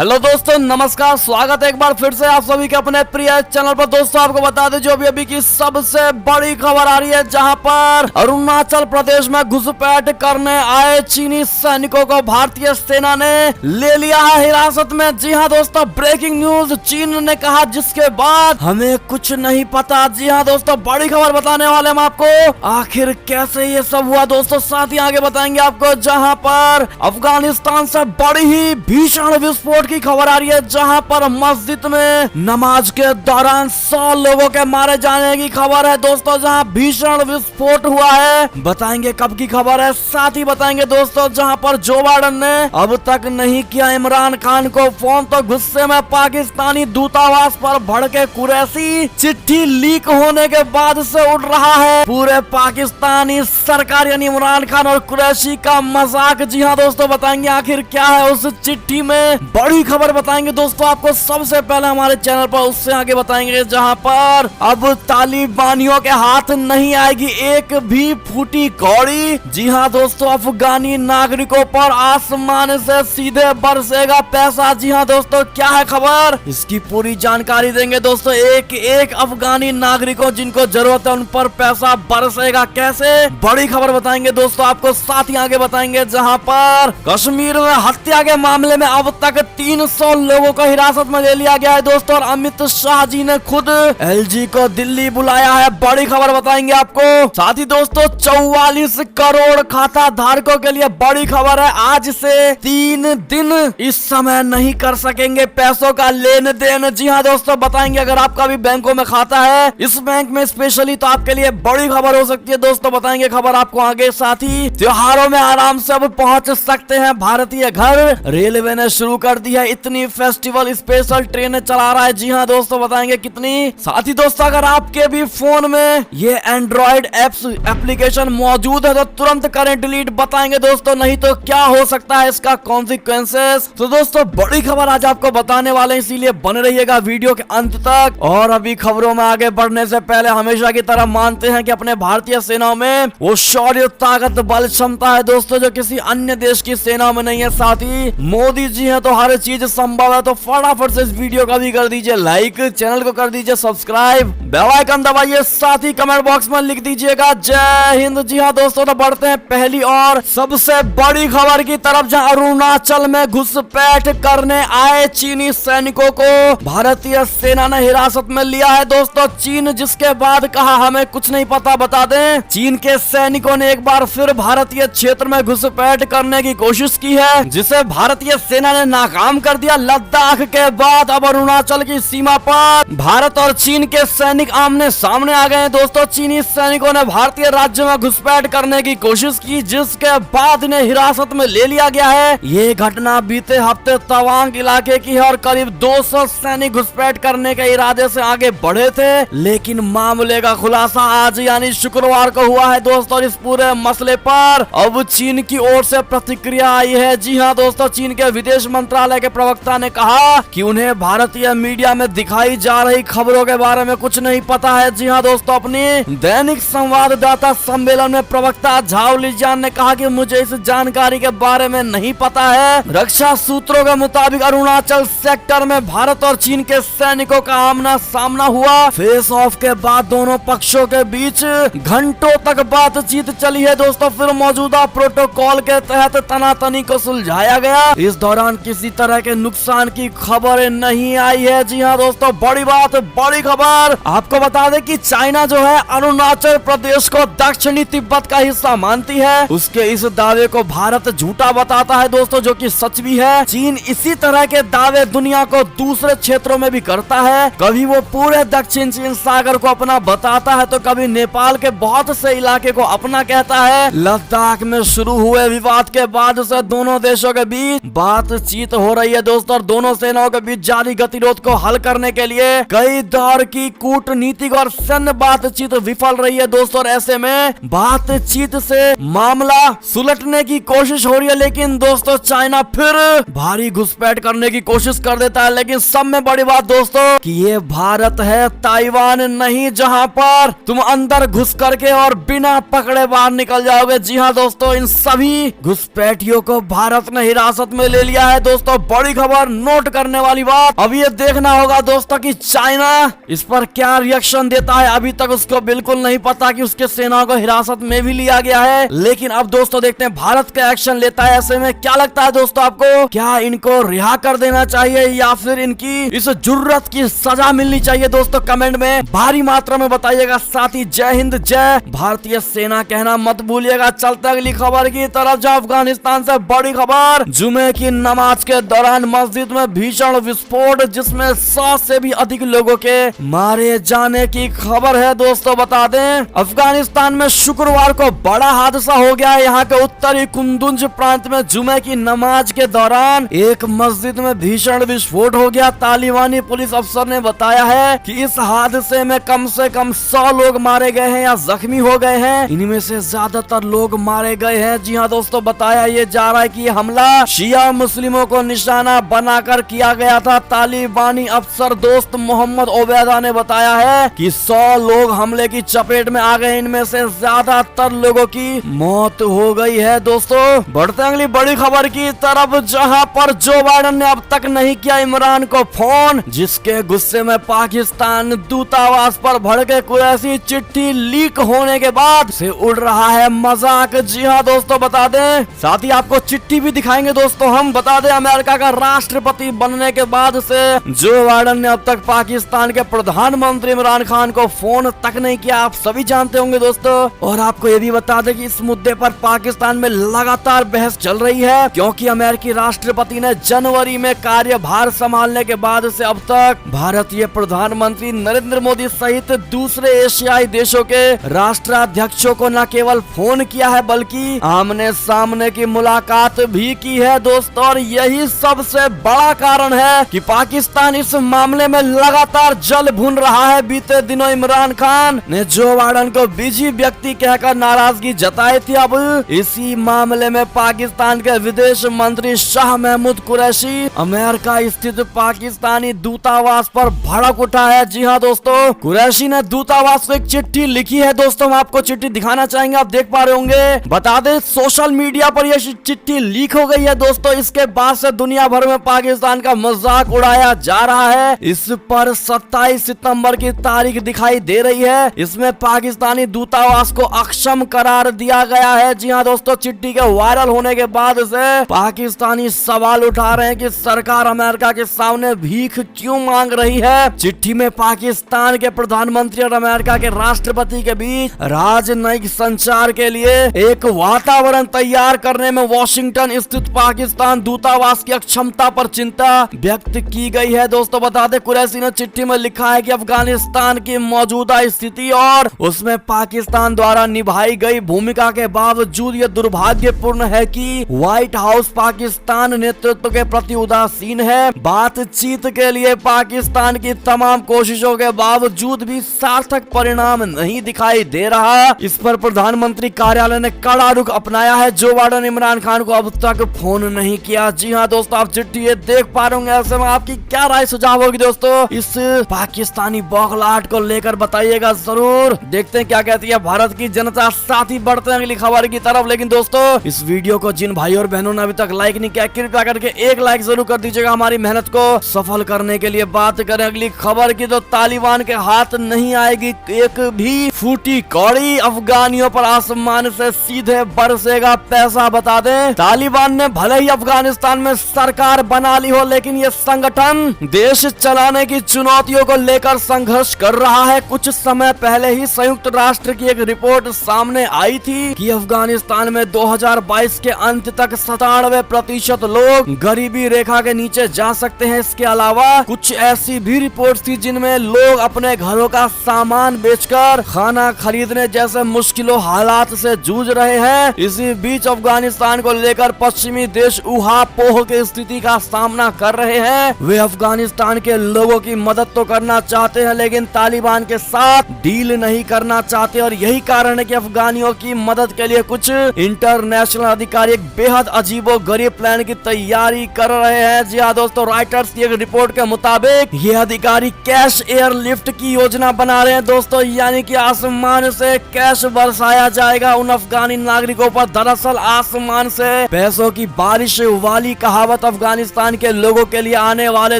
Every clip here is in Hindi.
हेलो दोस्तों, नमस्कार। स्वागत है एक बार फिर से आप सभी के अपने प्रिय चैनल पर। दोस्तों आपको बता दें जो अभी की सबसे बड़ी खबर आ रही है, जहां पर अरुणाचल प्रदेश में घुसपैठ करने आए चीनी सैनिकों को भारतीय सेना ने ले लिया है हिरासत में। जी हां दोस्तों, ब्रेकिंग न्यूज। चीन ने कहा जिसके बाद हमें कुछ नहीं पता। जी हां दोस्तों, बड़ी खबर बताने वाले हम आपको, आखिर कैसे ये सब हुआ दोस्तों। साथ ही आगे बताएंगे आपको, जहां पर अफगानिस्तान से बड़ी ही भीषण विस्फोट की खबर आ रही है, जहां पर मस्जिद में नमाज के दौरान 100 लोगों के मारे जाने की खबर है दोस्तों, जहां भीषण विस्फोट हुआ है। बताएंगे कब की खबर है। साथ ही बताएंगे दोस्तों, जहां पर जो बाइडेन ने अब तक नहीं किया इमरान खान को फोन, तो गुस्से में पाकिस्तानी दूतावास पर भड़के कुरैशी। चिट्ठी लीक होने के बाद से उड़ रहा है पूरे पाकिस्तानी सरकार यानी इमरान खान और कुरैशी का मजाक। जी हाँ दोस्तों, बताएंगे आखिर क्या है उस चिट्ठी में। बड़ी खबर बताएंगे दोस्तों आपको सबसे पहले हमारे चैनल पर। उससे आगे बताएंगे जहां पर अब तालिबानियों के हाथ नहीं आएगी एक भी फूटी कौड़ी। जी हां दोस्तों, अफगानी नागरिकों पर आसमान से सीधे बरसेगा पैसा। जी हां दोस्तों, क्या है खबर, इसकी पूरी जानकारी देंगे दोस्तों। एक एक अफगानी नागरिकों जिनको जरूरत है उन पर पैसा बरसेगा कैसे, बड़ी खबर बताएंगे दोस्तों आपको। साथ ही आगे बताएंगे जहां पर कश्मीर में हत्या के मामले में अब तक 300 लोगों को हिरासत में ले लिया गया है दोस्तों, और अमित शाह जी ने खुद एलजी को दिल्ली बुलाया है। बड़ी खबर बताएंगे आपको। साथ ही दोस्तों 44 करोड़ खाता धारकों के लिए बड़ी खबर है, आज से 3 दिन इस समय नहीं कर सकेंगे पैसों का लेन देन। जी हाँ दोस्तों, बताएंगे अगर आपका भी बैंकों में खाता है इस बैंक में स्पेशली, तो आपके लिए बड़ी खबर हो सकती है दोस्तों। बताएंगे खबर आपको आगे। साथ ही त्योहारों में आराम से अब पहुंच सकते हैं भारतीय घर, रेलवे ने शुरू कर दी है इतनी फेस्टिवल स्पेशल ट्रेनें चला रहा है। जी हाँ दोस्तों, बताएंगे कितनी। साथ ही दोस्तों अगर आपके भी फोन में ये एंड्रॉइड एप्स एप्लीकेशन मौजूद है तो तुरंत करें डिलीट। बताएंगे दोस्तों, नहीं तो क्या हो सकता है इसका कॉन्सिक्वेंसेस। तो दोस्तों बड़ी खबर आज आपको बताने वाले हैं, इसीलिए बने रहिएगा वीडियो के अंत तक। और अभी खबरों में आगे बढ़ने से पहले हमेशा की तरह मानते हैं कि अपने भारतीय सेनाओं में वो शौर्य, ताकत, बल, क्षमता है दोस्तों जो किसी अन्य देश की सेना में नहीं है। साथ ही मोदी जी है तो हर चीज संभव है। तो फटाफट से इस वीडियो का भी कर दीजिए लाइक, चैनल को कर दीजिए सब्सक्राइब, बेल आइकन दबाइए, साथ ही कमेंट बॉक्स में लिख दीजिएगा जय हिंद। जी हाँ दोस्तों, तो बढ़ते हैं पहली और सबसे बड़ी खबर की तरफ, जहां अरुणाचल में घुसपैठ करने आए चीनी सैनिकों को भारतीय सेना ने हिरासत में लिया है दोस्तों। चीन जिसके बाद कहा हमें कुछ नहीं पता। बता दें चीन के सैनिकों ने एक बार फिर भारतीय क्षेत्र में घुसपैठ करने की कोशिश की है, जिसे भारतीय सेना ने नाकाम कर दिया। लद्दाख के बाद अब अरुणाचल की सीमा पर भारत और चीन के सैनिक आमने सामने आ गए हैं दोस्तों। चीनी सैनिकों ने भारतीय राज्य में घुसपैठ करने की कोशिश की, जिसके बाद इन्हें हिरासत में ले लिया गया है। ये घटना बीते हफ्ते तवांग इलाके की है और करीब 200 सैनिक घुसपैठ करने के इरादे से आगे बढ़े थे, लेकिन मामले का खुलासा आज यानी शुक्रवार को हुआ है दोस्तों। इस पूरे मसले पर अब चीन की ओर से प्रतिक्रिया आई है। जी हाँ दोस्तों, चीन के विदेश मंत्रालय के प्रवक्ता ने कहा कि उन्हें भारतीय मीडिया में दिखाई जा रही खबरों के बारे में कुछ नहीं पता है। जी हाँ दोस्तों, अपनी दैनिक संवाददाता सम्मेलन में प्रवक्ता झाओ लिजियान ने कहा कि मुझे इस जानकारी के बारे में नहीं पता है। रक्षा सूत्रों के मुताबिक अरुणाचल सेक्टर में भारत और चीन के सैनिकों का आमना सामना हुआ। फेस ऑफ के बाद दोनों पक्षों के बीच घंटों तक बातचीत चली है दोस्तों, फिर मौजूदा प्रोटोकॉल के तहत तनातनी को सुलझाया गया। इस दौरान किसी तरह के नुकसान की खबरें नहीं आई है। जी हाँ दोस्तों, बड़ी बात, बड़ी खबर आपको बता दें कि चाइना जो है अरुणाचल प्रदेश को दक्षिणी तिब्बत का हिस्सा मानती है। उसके इस दावे को भारत झूठा बताता है दोस्तों, जो कि सच भी है। चीन इसी तरह के दावे दुनिया को दूसरे क्षेत्रों में भी करता है। कभी वो पूरे दक्षिण चीन सागर को अपना बताता है, तो कभी नेपाल के बहुत से इलाके को अपना कहता है। लद्दाख में शुरू हुए विवाद के बाद से दोनों देशों के बीच बातचीत हो रही है दोस्तों, और दोनों सेनाओं के बीच जारी गतिरोध को हल करने के लिए कई दौर की कूटनीतिक और सैन्य बातचीत विफल रही है दोस्तों। और ऐसे में बातचीत से मामला सुलटने की कोशिश हो रही है, लेकिन दोस्तों चाइना फिर भारी घुसपैठ करने की कोशिश कर देता है। लेकिन सब में बड़ी बात दोस्तों कि ये भारत है, ताइवान नहीं, जहां पर तुम अंदर घुस करके और बिना पकड़े बाहर निकल जाओगे। जी हाँ दोस्तों, इन सभी घुसपैठियों को भारत ने हिरासत में ले लिया है दोस्तों। बड़ी खबर, नोट करने वाली बात। अब ये देखना होगा दोस्तों कि चाइना इस पर क्या रिएक्शन देता है। अभी तक उसको बिल्कुल नहीं पता कि उसके सेना को हिरासत में भी लिया गया है, लेकिन अब दोस्तों देखते हैं भारत का एक्शन लेता है। ऐसे में क्या लगता है दोस्तों आपको, क्या इनको रिहा कर देना चाहिए या फिर इनकी इस जुर्रत की सजा मिलनी चाहिए? दोस्तों कमेंट में भारी मात्रा में बताइएगा। साथ ही जय हिंद, जय भारतीय सेना कहना मत भूलिएगा। चलते अगली खबर की तरफ। जो अफगानिस्तान से बड़ी खबर, जुमे की नमाज के दौरान मस्जिद में भीषण विस्फोट, जिसमें 100 से भी अधिक लोगों के मारे जाने की खबर है। दोस्तों बता दें, अफगानिस्तान में शुक्रवार को बड़ा हादसा हो गया है। यहाँ के उत्तरी कुंदुज प्रांत में जुमे की नमाज के दौरान एक मस्जिद में भीषण विस्फोट हो गया। तालिबानी पुलिस अफसर ने बताया है कि इस हादसे में कम से कम 100 लोग मारे गए हैं या जख्मी हो गए हैं। इनमें से ज्यादातर लोग मारे गए हैं। जी हाँ दोस्तों, बताया ये जा रहा है कि हमला शिया मुस्लिमों को निशाना बनाकर किया गया था। तालिबानी अफसर दोस्त मोहम्मद ओबैदा ने बताया है कि 100 लोग हमले की चपेट में आ गए। इनमें से ज्यादातर लोगों की मौत हो गई है। दोस्तों बढ़ते अगली बड़ी खबर की तरफ, जहां पर जो बाइडेन ने अब तक नहीं किया इमरान को फोन, जिसके गुस्से में पाकिस्तान दूतावास पर भड़के कुरैशी चिट्ठी लीक होने के बाद से उड़ रहा है मजाक। जी हाँ दोस्तों बता दें, साथ ही आपको चिट्ठी भी दिखाएंगे। दोस्तों हम बता दें, अमेरिका का राष्ट्रपति बनने के बाद से जो बाइडेन ने अब तक पाकिस्तान के प्रधानमंत्री इमरान खान को फोन तक नहीं किया, आप सभी जानते होंगे दोस्तों। और आपको ये भी बता दें कि इस मुद्दे पर पाकिस्तान में लगातार बहस चल रही है, क्योंकि अमेरिकी राष्ट्रपति ने जनवरी में कार्यभार संभालने के बाद से अब तक भारतीय प्रधानमंत्री नरेंद्र मोदी सहित दूसरे एशियाई देशों के राष्ट्राध्यक्षों को न केवल फोन किया है बल्कि आमने सामने की मुलाकात भी की है दोस्तों। और यही सबसे बड़ा कारण है कि पाकिस्तान इस मामले में लगातार जल भुन रहा है। बीते दिनों इमरान खान ने जो बाइडेन को बिजी व्यक्ति कहकर नाराजगी जताई थी। अब इसी मामले में पाकिस्तान के विदेश मंत्री शाह महमूद कुरैशी अमेरिका स्थित पाकिस्तानी दूतावास पर भड़क उठा है। जी हाँ दोस्तों, कुरैशी ने दूतावास को एक चिट्ठी लिखी है। दोस्तों हम आपको चिट्ठी दिखाना चाहेंगे, आप देख पा रहे होंगे। बता दें, सोशल मीडिया पर यह चिट्ठी लीक हो गई है दोस्तों। इसके बाद से दुनिया भर में पाकिस्तान का मजाक उड़ाया जा रहा है। इस पर 27 सितंबर की तारीख दिखाई दे रही है। इसमें पाकिस्तानी दूतावास को अक्षम करार दिया गया है। जी हाँ दोस्तों, चिट्ठी के वायरल होने के बाद से पाकिस्तानी सवाल उठा रहे हैं कि सरकार अमेरिका के सामने भीख क्यों मांग रही है। चिट्ठी में पाकिस्तान के प्रधानमंत्री और अमेरिका के राष्ट्रपति के बीच राजनयिक संचार के लिए एक वातावरण तैयार करने में वॉशिंगटन स्थित पाकिस्तान दूतावास की अक्षमता पर चिंता व्यक्त की गई है। दोस्तों बता दें, कुरैशी ने चिट्ठी में लिखा है कि अफगानिस्तान की मौजूदा स्थिति और उसमें पाकिस्तान द्वारा निभाई गई भूमिका के बावजूद यह दुर्भाग्यपूर्ण है कि व्हाइट हाउस पाकिस्तान नेतृत्व के प्रति उदासीन है। बातचीत के लिए पाकिस्तान की तमाम कोशिशों के बावजूद भी सार्थक परिणाम नहीं दिखाई दे रहा। इस पर प्रधानमंत्री कार्यालय ने कड़ा रुख अपनाया है। जो बाइडेन इमरान खान को अब तक फोन नहीं किया। जी हाँ दोस्तों, आप चिट्ठी ये देख पा रहे होंगे। ऐसे में आपकी क्या राय सुझाव होगी दोस्तों इस पाकिस्तानी बौखलाहट को लेकर, बताइएगा जरूर। देखते हैं क्या कहती है भारत की जनता। साथ ही बढ़ते हैं अगली खबर की तरफ। लेकिन दोस्तों इस वीडियो को जिन भाई और बहनों ने अभी तक लाइक नहीं किया, कृपया करके एक लाइक जरूर कर दीजिएगा हमारी मेहनत को सफल करने के लिए। बात करें अगली खबर की, तो तालिबान के हाथ नहीं आएगी एक भी फूटी कौड़ी, अफगानियों पर आसमान से सीधे बरसेगा पैसा। बता दें, तालिबान ने भले ही अफगानिस्तान में सरकार बना ली हो, लेकिन ये संगठन देश चलाने की चुनौतियों को लेकर संघर्ष कर रहा है। कुछ समय पहले ही संयुक्त राष्ट्र की एक रिपोर्ट सामने आई थी कि अफगानिस्तान में 2022 के अंत तक 97% लोग गरीबी रेखा के नीचे जा सकते हैं। इसके अलावा कुछ ऐसी भी रिपोर्ट थी जिनमें लोग अपने घरों का सामान बेचकर खाना खरीदने जैसे मुश्किलों हालात से जूझ रहे हैं। इसी बीच अफगानिस्तान को लेकर पश्चिमी देश ऊहापोह की स्थिति का सामना कर रहे हैं। वे अफगानिस्तान के लोगों की मदद तो करना चाहते हैं, लेकिन तालिबान के साथ डील नहीं करना चाहते। और यही कारण है कि अफगानियों की मदद के लिए कुछ इंटरनेशनल अधिकारी एक बेहद अजीबो गरीब प्लान की तैयारी कर रहे हैं। जी हाँ दोस्तों, राइटर्स की एक रिपोर्ट के मुताबिक ये अधिकारी कैश एयरलिफ्ट की योजना बना रहे हैं दोस्तों, यानी कि आसमान से कैश बरसाया जाएगा उन अफगानी नागरिकों पर। दरअसल आसमान से पैसों की बारिश वाली कहावत कहावत अफगानिस्तान के लोगों के लिए आने वाले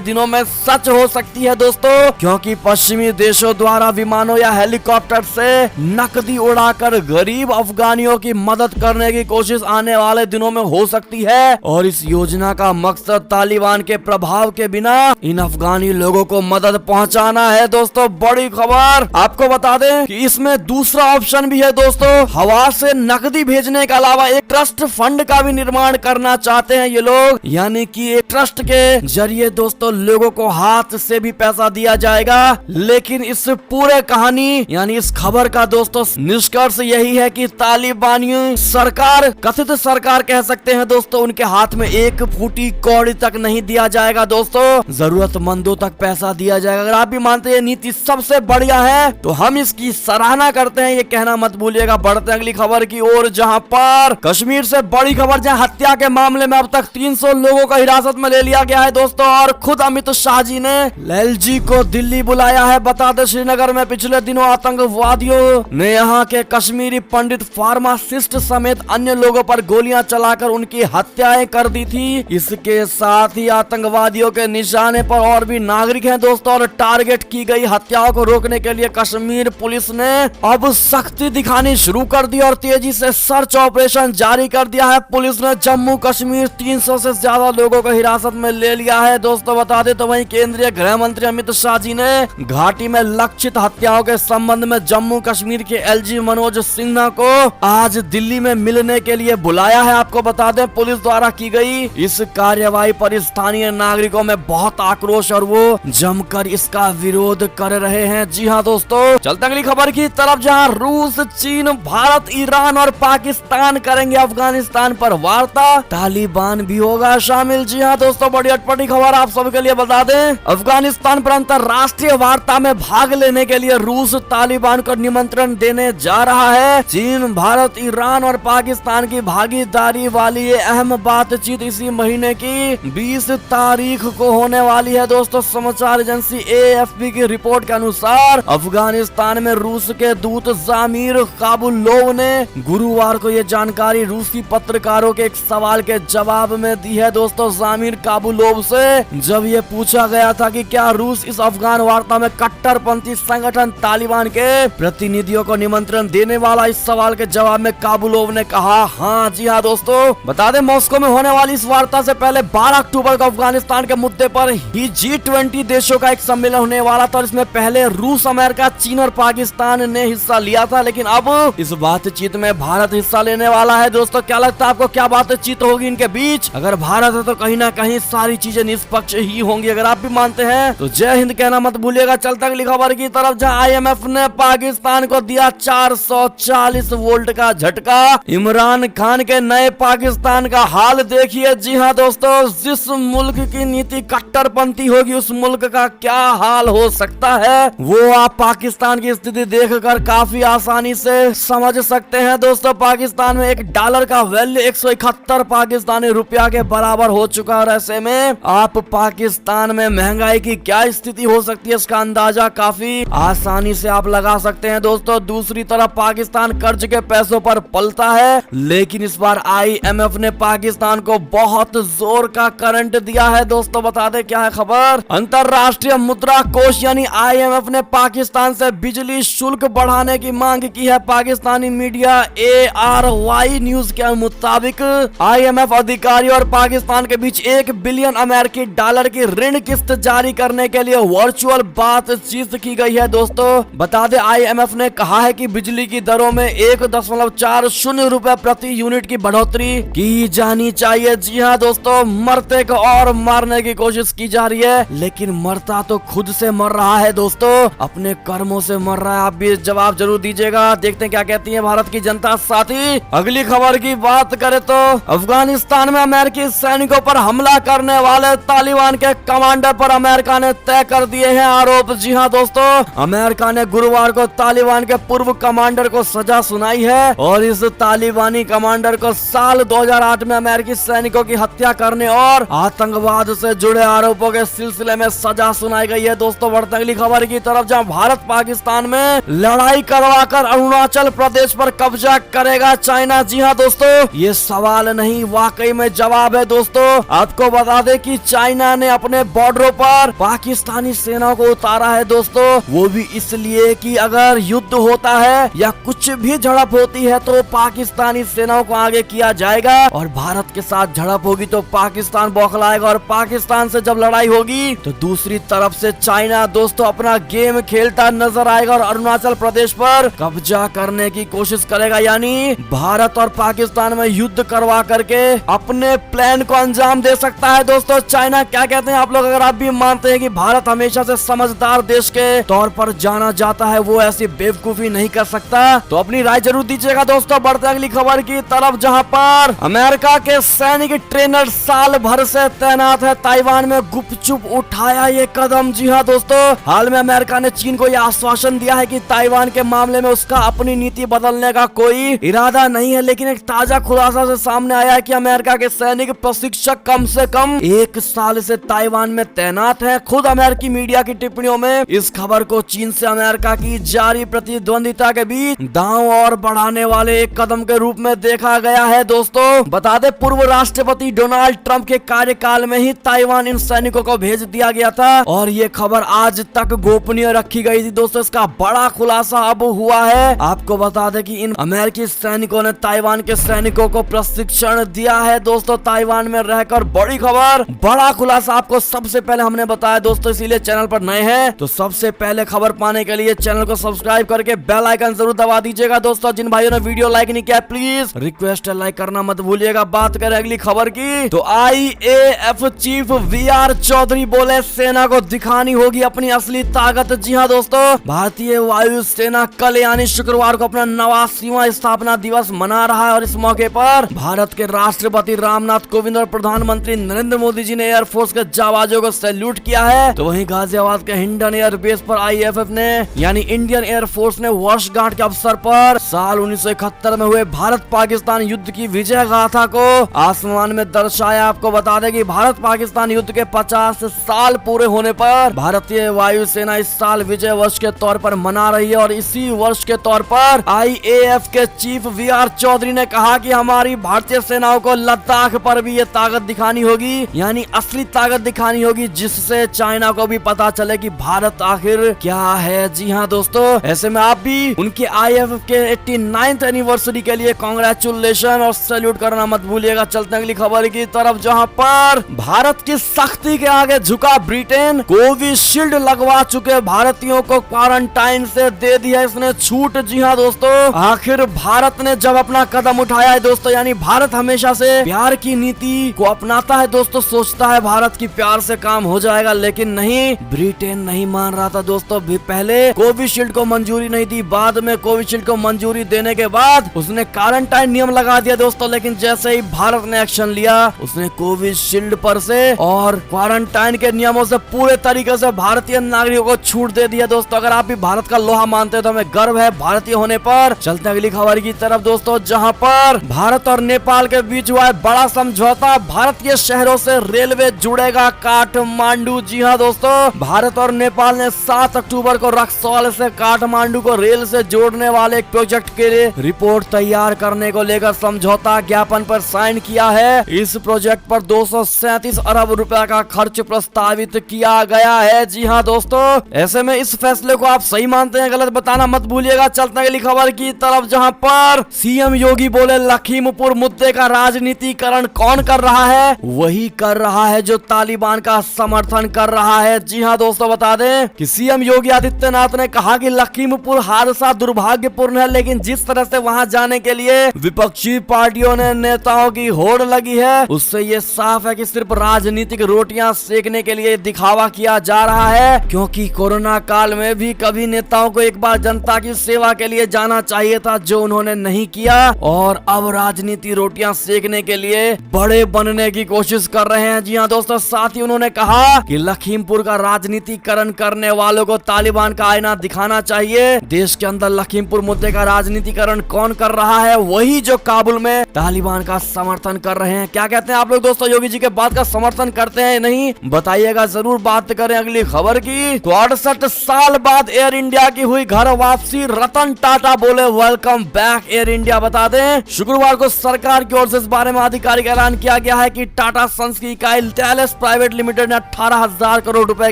दिनों में सच हो सकती है दोस्तों, क्योंकि पश्चिमी देशों द्वारा विमानों या हेलीकॉप्टर से नकदी उड़ाकर गरीब अफगानियों की मदद करने की कोशिश आने वाले दिनों में हो सकती है। और इस योजना का मकसद तालिबान के प्रभाव के बिना इन अफगानी लोगों को मदद पहुंचाना है। दोस्तों बड़ी खबर आपको बता दें कि इसमें दूसरा ऑप्शन भी है दोस्तों, हवा से नकदी भेजने के अलावा एक ट्रस्ट फंड का भी निर्माण करना चाहते हैं ये लोग, यानी कि एक ट्रस्ट के जरिए दोस्तों लोगों को हाथ से भी पैसा दिया जाएगा। लेकिन इस पूरे कहानी यानी इस खबर का दोस्तों निष्कर्ष यही है कि तालिबानी सरकार, कथित सरकार कह सकते हैं दोस्तों, उनके हाथ में एक फूटी कौड़ी तक नहीं दिया जाएगा दोस्तों, जरूरतमंदों तक पैसा दिया जाएगा। अगर आप भी मानते हैं नीति सबसे बढ़िया है तो हम इसकी सराहना करते हैं, ये कहना मत भूलिएगा। बढ़ते हैं अगली खबर की ओर, जहां पर कश्मीर से बड़ी खबर, जहां हत्या के मामले में अब तक 300 लोगों को हिरासत में ले लिया गया है दोस्तों, और खुद अमित शाह जी ने एलजी को दिल्ली बुलाया है। बता दें श्रीनगर में पिछले दिनों आतंकवादियों ने यहाँ के कश्मीरी पंडित, फार्मासिस्ट समेत अन्य लोगों पर गोलियां चलाकर उनकी हत्याएं कर दी थी। इसके साथ ही आतंकवादियों के निशाने पर और भी नागरिक हैं दोस्तों, और टारगेट की गई हत्याओं को रोकने के लिए कश्मीर पुलिस ने अब सख्ती दिखानी शुरू कर दी और तेजी से सर्च ऑपरेशन जारी कर दिया है। पुलिस ने जम्मू कश्मीर 300 से ज्यादा लोगों को हिरासत में ले लिया है दोस्तों। बता दें तो वहीं केंद्रीय गृह मंत्री अमित शाह जी ने घाटी में लक्षित हत्याओं के संबंध में जम्मू कश्मीर के एलजी मनोज सिन्हा को आज दिल्ली में मिलने के लिए बुलाया है। आपको बता दें पुलिस द्वारा की गई इस कार्यवाही पर स्थानीय नागरिकों में बहुत आक्रोश और वो जमकर इसका विरोध कर रहे हैं। जी हाँ दोस्तों, चलते अगली खबर की तरफ, जहां रूस, चीन, भारत, ईरान और पाकिस्तान करेंगे अफगानिस्तान पर वार्ता, तालिबान भी होगा शामिल। जी हाँ दोस्तों, बड़ी अटपटी खबर आप सभी के लिए बता दें, अफगानिस्तान पर अंतर्राष्ट्रीय वार्ता में भाग लेने के लिए रूस तालिबान को निमंत्रण देने जा रहा है। चीन, भारत, ईरान और पाकिस्तान की भागीदारी वाली ये अहम बातचीत इसी महीने की 20 तारीख को होने वाली है दोस्तों। समाचार एजेंसी एएफपी की रिपोर्ट के अनुसार अफगानिस्तान में रूस के दूत जामिर काबुलोव ने गुरुवार को ये जानकारी रूसी पत्रकारों के एक सवाल के जवाब में दी है दोस्तों। जामिर काबुलोव से जब ये पूछा गया था कि क्या रूस इस अफगान वार्ता में कट्टरपंथी संगठन तालिबान के प्रतिनिधियों को निमंत्रण देने वाला, इस सवाल के जवाब में काबुलोव ने कहा हाँ। जी हाँ दोस्तों, बता दें मॉस्को में होने वाली इस वार्ता से पहले 12 अक्टूबर को अफगानिस्तान के मुद्दे पर ही G20 देशों का एक सम्मेलन होने वाला था। इसमें पहले रूस, अमेरिका, चीन और पाकिस्तान ने हिस्सा लिया था, लेकिन अब इस बातचीत में भारत हिस्सा लेने वाला है दोस्तों। क्या लगता है आपको, क्या बातचीत होगी इनके बीच? अगर भारत है तो कहीं ना कहीं सारी चीजें निष्पक्ष ही होंगी। अगर आप भी मानते हैं तो जय हिंद कहना मत भूलिएगा। चलता अगली खबर की तरफ, जहां IMF ने पाकिस्तान को दिया 440 वोल्ट का झटका। इमरान खान के नए पाकिस्तान का हाल देखिए। जी हाँ दोस्तों, जिस मुल्क की नीति कट्टरपंथी होगी उस मुल्क का क्या हाल हो सकता है वो आप पाकिस्तान की स्थिति देखकर काफी आसानी से समझ सकते हैं दोस्तों। पाकिस्तान में $1 का वैल्यू 171 पाकिस्तानी रुपया के बराबर हो चुका है। और ऐसे में आप पाकिस्तान में महंगाई की क्या स्थिति हो सकती है इसका अंदाजा काफी आसानी से आप लगा सकते हैं दोस्तों। दूसरी तरफ पाकिस्तान कर्ज के पैसों पर पलता है, लेकिन इस बार IMF ने पाकिस्तान को बहुत जोर का करंट दिया है दोस्तों। बता दें क्या है खबर, अंतरराष्ट्रीय मुद्रा कोष यानी IMF ने पाकिस्तान से बिजली शुल्क बढ़ाने की मांग की है। पाकिस्तानी मीडिया ARY न्यूज के मुताबिक IMF अधिकारी और पाकिस्तान के बीच $1 बिलियन अमेरिकी डॉलर की ऋण किस्त जारी करने के लिए वर्चुअल बातचीत की गई है दोस्तों। बता दें IMF ने कहा है कि बिजली की दरों में 1.40 रुपए प्रति यूनिट की बढ़ोतरी की जानी चाहिए। जी हाँ दोस्तों, मरते को और मारने की कोशिश की जा रही है, लेकिन मरता तो खुद से मर रहा है दोस्तों, अपने कर्मों से मर रहा है। आप भी जवाब जरूर दीजिएगा, देखते हैं क्या कहती है भारत की जनता। साथ ही अगली खबर की बात करें तो अफगानिस्तान में अमेरिकी सैनिकों पर हमला करने वाले तालिबान के कमांडर पर अमेरिका ने तय कर दिए हैं आरोप। जी हाँ दोस्तों, अमेरिका ने गुरुवार को तालिबान के पूर्व कमांडर को सजा सुनाई है और इस तालिबानी कमांडर को साल 2008 में अमेरिकी सैनिकों की हत्या करने और आतंकवाद से जुड़े आरोपों के सिलसिले में सजा सुनाई गई है दोस्तों। बढ़ते अगली खबर की तरफ, जहां भारत पाकिस्तान में लड़ाई करवाकर अरुणाचल प्रदेश पर कब्जा करेगा चाइना। जी हाँ दोस्तों, ये सवाल नहीं वाकई में जवाब है दोस्तों। दोस्तों आपको बता दें कि चाइना ने अपने बॉर्डरों पर पाकिस्तानी सेना को उतारा है दोस्तों, वो भी इसलिए कि अगर युद्ध होता है या कुछ भी झड़प होती है तो पाकिस्तानी सेनाओं को आगे किया जाएगा और भारत के साथ झड़प होगी तो पाकिस्तान बौखलाएगा और पाकिस्तान से जब लड़ाई होगी तो दूसरी तरफ से चाइना दोस्तों अपना गेम खेलता नजर आएगा और अरुणाचल प्रदेश पर कब्जा करने की कोशिश करेगा। यानी भारत और पाकिस्तान में युद्ध करवा करके अपने प्लान को अंजाम दे सकता है दोस्तों चाइना। क्या कहते हैं आप लोग? अगर आप भी मानते हैं कि भारत हमेशा से समझदार देश के तौर पर जाना जाता है, वो ऐसी बेवकूफी नहीं कर सकता, तो अपनी राय जरूर दीजिएगा दोस्तों। बढ़ते अगली खबर की तरफ, जहां पर अमेरिका के सैनिक ट्रेनर साल भर से तैनात है ताइवान में, गुपचुप उठाया ये कदम। जी हाँ दोस्तों, हाल में अमेरिका ने चीन को यह आश्वासन दिया है कि ताइवान के मामले में उसका अपनी नीति बदलने का कोई इरादा नहीं है, लेकिन एक ताजा खुलासा से सामने आया है कि अमेरिका के सैनिक प्रशिक्षक कम से कम 1 साल से ताइवान में तैनात है। खुद अमेरिकी मीडिया की टिप्पणियों में इस खबर को चीन से अमेरिका की जारी प्रतिद्वंदिता के बीच दांव और बढ़ाने वाले एक कदम के रूप में देखा गया है दोस्तों। बता दें पूर्व राष्ट्रपति डोनाल्ड ट्रंप के कार्यकाल में ही ताइवान इन सैनिकों को भेज दिया गया था और ये खबर आज तक गोपनीय रखी गई थी दोस्तों। इसका बड़ा खुलासा अब हुआ है। आपको बता दें कि इन अमेरिकी सैनिकों ने ताइवान के सैनिकों को प्रशिक्षण दिया है दोस्तों ताइवान में रहकर। बड़ी खबर, बड़ा खुलासा आपको सबसे पहले हमने बताया दोस्तों, इसीलिए चैनल पर नए हैं तो सबसे पहले खबर पाने के लिए चैनल को सब्सक्राइब करके बेल आइकन जरूर दबा दीजिएगा दोस्तों। जिन भाइयों ने वीडियो लाइक नहीं किया प्लीज रिक्वेस्ट है लाइक करना मत भूलिएगा। बात करें अगली खबर की तो IAF चीफ VR चौधरी बोले सेना को दिखानी होगी अपनी असली ताकत। जी हाँ दोस्तों, भारतीय वायु सेना कल यानी शुक्रवार को अपना 89वां स्थापना दिवस मना रहा है और इस मौके पर भारत के राष्ट्रपति रामनाथ कोविंद और प्रधानमंत्री नरेंद्र मोदी जी ने एयरफोर्स के जाबाजों को सैल्यूट किया है। तो वहीं गाजियाबाद के हिंडन एयरबेस पर IAF ने यानी इंडियन एयरफोर्स ने वर्षगांठ के अवसर पर साल 1971 में हुए भारत पाकिस्तान युद्ध की विजय गाथा को आसमान में दर्शाया। आपको बता दें कि भारत पाकिस्तान युद्ध के 50 साल पूरे होने पर भारतीय वायुसेना इस साल विजय वर्ष के तौर पर मना रही है और इसी वर्ष के तौर पर IAF के चीफ VR चौधरी ने कहा कि हमारी भारतीय सेनाओं को लद्दाख पर भी ये ताकत दिखानी होगी, यानी असली ताकत दिखानी होगी, जिससे चाइना को भी पता चले कि भारत आखिर क्या है। जी हाँ दोस्तों, ऐसे में आप भी उनके IAF के 89th एनिवर्सरी के लिए कांग्रेचुलेशन और सैल्यूट करना मत भूलिएगा। चलते अगली खबर की तरफ, जहां पर भारत की सख्ती के आगे झुका ब्रिटेन। कोविशील्ड लगवा चुके भारतीयों को क्वारंटाइन से दे दिया इसने छूट। जी हाँ दोस्तों, आखिर भारत ने जब अपना कदम उठाया है दोस्तों, यानी भारत हमेशा से प्यार की नीति को अपनाता है दोस्तों, सोचता है भारत की प्यार से काम हो जाएगा, लेकिन नहीं, ब्रिटेन नहीं मान रहा था दोस्तों। भी पहले कोविशील्ड को मंजूरी नहीं दी, बाद में कोविशील्ड को मंजूरी देने के बाद उसने क्वारंटाइन नियम लगा दिया दोस्तों, लेकिन जैसे ही भारत ने एक्शन लिया उसने कोविशील्ड पर से और क्वारंटाइन के नियमों से पूरे तरीके से भारतीय नागरिकों को छूट दे दिया दोस्तों। अगर आप भी भारत का लोहा मानते हैं तो हमें गर्व है भारतीय होने पर। चलते अगली खबर की तरफ दोस्तों, जहां पर भारत और नेपाल के बीच हुआ है बड़ा समझौता, भारतीय शहरों से रेलवे जुड़ेगा काठमांडू। जी हाँ दोस्तों, भारत और नेपाल ने 7 अक्टूबर को रक्सौल से काठमांडू को रेल से जोड़ने वाले एक प्रोजेक्ट के लिए रिपोर्ट तैयार करने को लेकर समझौता ज्ञापन पर साइन किया है। इस प्रोजेक्ट पर 237 अरब रुपए का खर्च प्रस्तावित किया गया है। जी हाँ दोस्तों, ऐसे में इस फैसले को आप सही मानते हैं गलत बताना मत भूलिएगा। चलते अगली खबर की तरफ, जहां पर CM योगी बोले लखीमपुर मुद्दे का राजनीतिकरण कौन कर रहा है? वही कर रहा है जो तालिबान का समर्थन कर रहा है। जी हाँ दोस्तों, बता दें कि CM योगी आदित्यनाथ ने कहा कि लखीमपुर हादसा दुर्भाग्यपूर्ण है, लेकिन जिस तरह से वहां जाने के लिए विपक्षी पार्टियों ने नेताओं की होड़ लगी है उससे ये साफ है कि सिर्फ राजनीतिक रोटियां सेकने के लिए दिखावा किया जा रहा है, क्योंकि कोरोना काल में भी कभी नेताओं को एक बार जनता की सेवा के लिए जाना चाहिए था, जो उन्होंने नहीं किया, और अब राजनीति रोटियां सेकने के लिए बड़े बनने की कोशिश कर रहे हैं। जी हाँ दोस्तों, साथ ही उन्होंने कहा कि लखीमपुर का राजनीतिकरण करने वालों को तालिबान का आईना दिखाना चाहिए। देश के अंदर लखीमपुर मुद्दे का राजनीतिकरण कौन कर रहा है? वही जो काबुल में तालिबान का समर्थन कर रहे हैं। क्या कहते हैं आप लोग दोस्तों, योगी जी के बात का समर्थन करते हैं नहीं? बताइएगा जरूर। बात करें अगली खबर की तो 68 साल बाद एयर इंडिया की हुई घर वापसी, रतन टाटा बोले वेलकम बैक एयर इंडिया। बता दें शुक्रवार को सरकार की ओर से इस बारे में आधिकारिक ऐलान किया किया गया है कि टाटा सन्स की इकाई टेलेस प्राइवेट लिमिटेड ने 18,000 करोड़ रुपए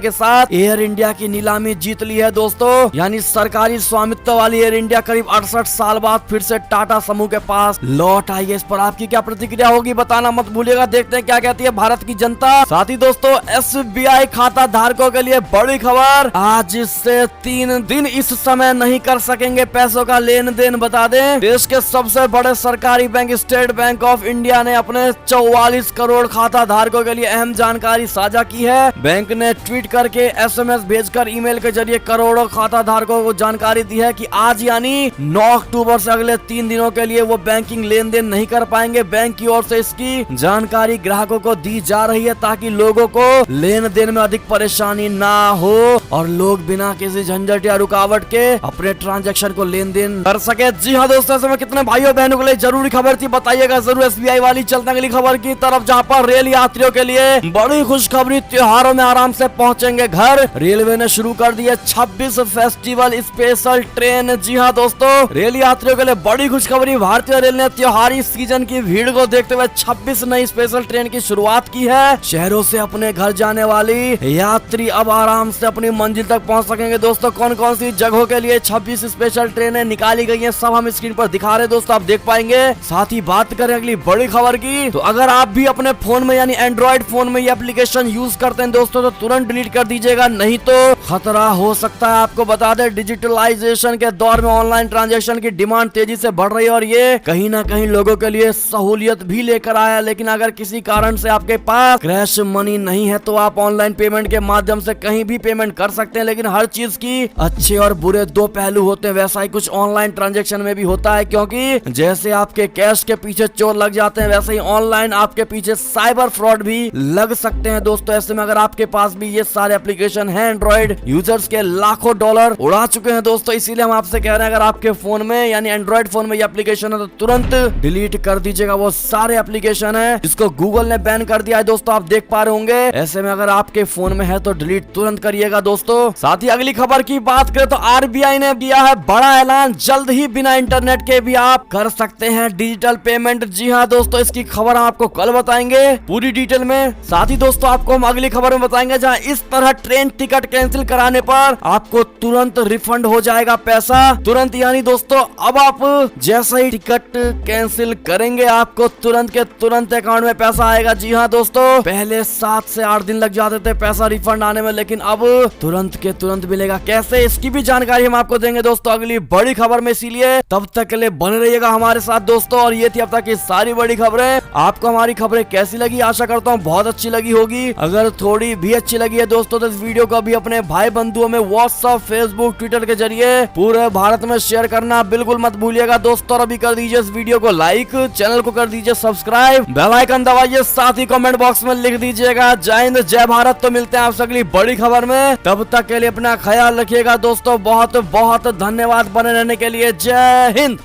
के साथ एयर इंडिया की नीलामी जीत ली है दोस्तों। यानी सरकारी स्वामित्व वाली एयर इंडिया करीब 68 साल बाद फिर से टाटा समूह के पास लौट आई है। इस पर आपकी क्या प्रतिक्रिया होगी बताना मत भूलिएगा। देखते हैं क्या कहती है भारत की जनता। साथ ही दोस्तों SBI खाता धारकों के लिए बड़ी खबर, आज से 3 दिन इस समय नहीं कर सकेंगे पैसों का लेन देन। बता दें देश के सबसे बड़े सरकारी bank state bank of India ने अपने 44 करोड़ खाता धारकों के लिए अहम जानकारी साझा की है। बैंक ने ट्वीट करके SMS भेजकर ईमेल के जरिए करोड़ों खाता धारकों को जानकारी दी है कि आज यानी 9 अक्टूबर से अगले 3 दिनों के लिए वो बैंकिंग लेन देन नहीं कर पाएंगे। बैंक की ओर से इसकी जानकारी ग्राहकों को दी जा रही है ताकि लोगों को लेन देन में अधिक परेशानी ना हो और लोग बिना किसी झंझट या रुकावट के अपने ट्रांजैक्शन को लेन देन कर सके। जी हाँ दोस्तों, समय कितने भाइयों बहनों के लिए जरूरी खबर थी बताइएगा जरूर SBI वाली। चलते अगली खबर की तरफ जहाँ पर रेल यात्रियों के लिए बड़ी खुशखबरी, त्योहारों में आराम से पहुँचेंगे घर। रेलवे ने शुरू कर दी है 26 फेस्टिवल स्पेशल ट्रेन। जी हाँ दोस्तों, रेल यात्रियों के लिए बड़ी खुशखबरी, भारतीय रेल ने त्योहारी सीजन की भीड़ को देखते हुए 26 नई स्पेशल ट्रेन की शुरुआत की है। शहरों से अपने घर जाने वाली यात्री अब आराम से अपनी मंजिल तक पहुंच सकेंगे। दोस्तों कौन कौन सी जगहों के लिए 26 स्पेशल ट्रेनें निकाली गई हैं सब हम स्क्रीन पर दिखा रहे हैं दोस्तों, आप देख पाएंगे। साथ ही बात करें अगली बड़ी खबर की, तो अगर आप भी अपने फोन में यानी एंड्रॉइड फोन में ये एप्लीकेशन यूज करते हैं दोस्तों तो तुरंत डिलीट कर दीजिएगा, नहीं तो खतरा हो सकता है। आपको बता दें डिजिटलाइजेशन के दौर में ऑनलाइन ट्रांजैक्शन की डिमांड तेजी से बढ़ रही है और ये कहीं ना कहीं लोगों के लिए सहूलियत भी लेकर आया। लेकिन अगर किसी कारण से आपके पास कैश मनी नहीं है तो आप ऑनलाइन पेमेंट के माध्यम से कहीं भी पेमेंट कर सकते हैं। लेकिन हर चीज की अच्छे और बुरे 2 पहलू होते हैं, वैसा ही कुछ ऑनलाइन ट्रांजैक्शन में भी होता है। क्योंकि जैसे आपके कैश के पीछे चोर लग जाते हैं वैसे ही ऑनलाइन आपके पीछे साइबर फ्रॉड भी लग सकते हैं दोस्तों। ऐसे में अगर आपके पास भी ये सारे एप्लीकेशन है, एंड्रॉइड यूजर्स के लाखों डॉलर उड़ा चुके हैं दोस्तों। इसीलिए हम आपसे कह रहे हैं अगर आपके फोन में यानी एंड्रॉइड फोन में ये एप्लीकेशन है तो तुरंत डिलीट कर दीजिएगा। वो सारे एप्लीकेशन है जिसको गूगल ने बैन कर दिया है दोस्तों, आप देख पा रहे होंगे। ऐसे में अगर आपके फोन में है तो डिलीट तुरंत करिएगा दोस्तों। साथ ही अगली खबर की बात करें तो RBI ने किया है बड़ा ऐलान, जल्द ही बिना इंटरनेट के भी आप कर सकते हैं डिजिटल पेमेंट। जी हाँ दोस्तों, इसकी खबर हम आपको कल बताएंगे पूरी डिटेल में। साथ ही दोस्तों आपको हम अगली खबर में बताएंगे जहाँ इस तरह ट्रेन टिकट कैंसिल कराने पर आपको तुरंत रिफंड हो जाएगा पैसा, तुरंत। यानी दोस्तों अब आप जैसे ही टिकट कैंसिल करेंगे आपको तुरंत के तुरंत अकाउंट में पैसा आएगा। जी हाँ दोस्तों, पहले 7 से 8 दिन लग जाते थे पैसा रिफंड आने में, लेकिन अब तुरंत के तुरंत मिलेगा। कैसे, इसकी भी जानकारी हम आपको देंगे दोस्तों अगली बड़ी खबर में, इसीलिए तब तक के लिए बने रहिएगा हमारे साथ दोस्तों। और ये थी अब तक की सारी बड़ी खबरें। आपको हमारी खबरें कैसी लगी, आशा करता हूँ बहुत अच्छी लगी होगी। अगर थोड़ी भी अच्छी लगी है दोस्तों तो इस वीडियो को भी अपने भाई बंधुओं में व्हाट्सएप, फेसबुक, ट्विटर के जरिए पूरे भारत में शेयर करना बिल्कुल मत भूलिएगा दोस्तों। और अभी कर दीजिए इस वीडियो को लाइक, चैनल को कर दीजिए सब्सक्राइब, बेल आइकन दबाइए, साथ ही कमेंट बॉक्स में लिख दीजिएगा जय हिंद जय भारत। तो मिलते हैं आपसे अगली बड़ी खबर में, तब तक के लिए अपना ख्याल रखिएगा दोस्तों। बहुत बहुत धन्यवाद बने रहने के लिए। जय हिंद।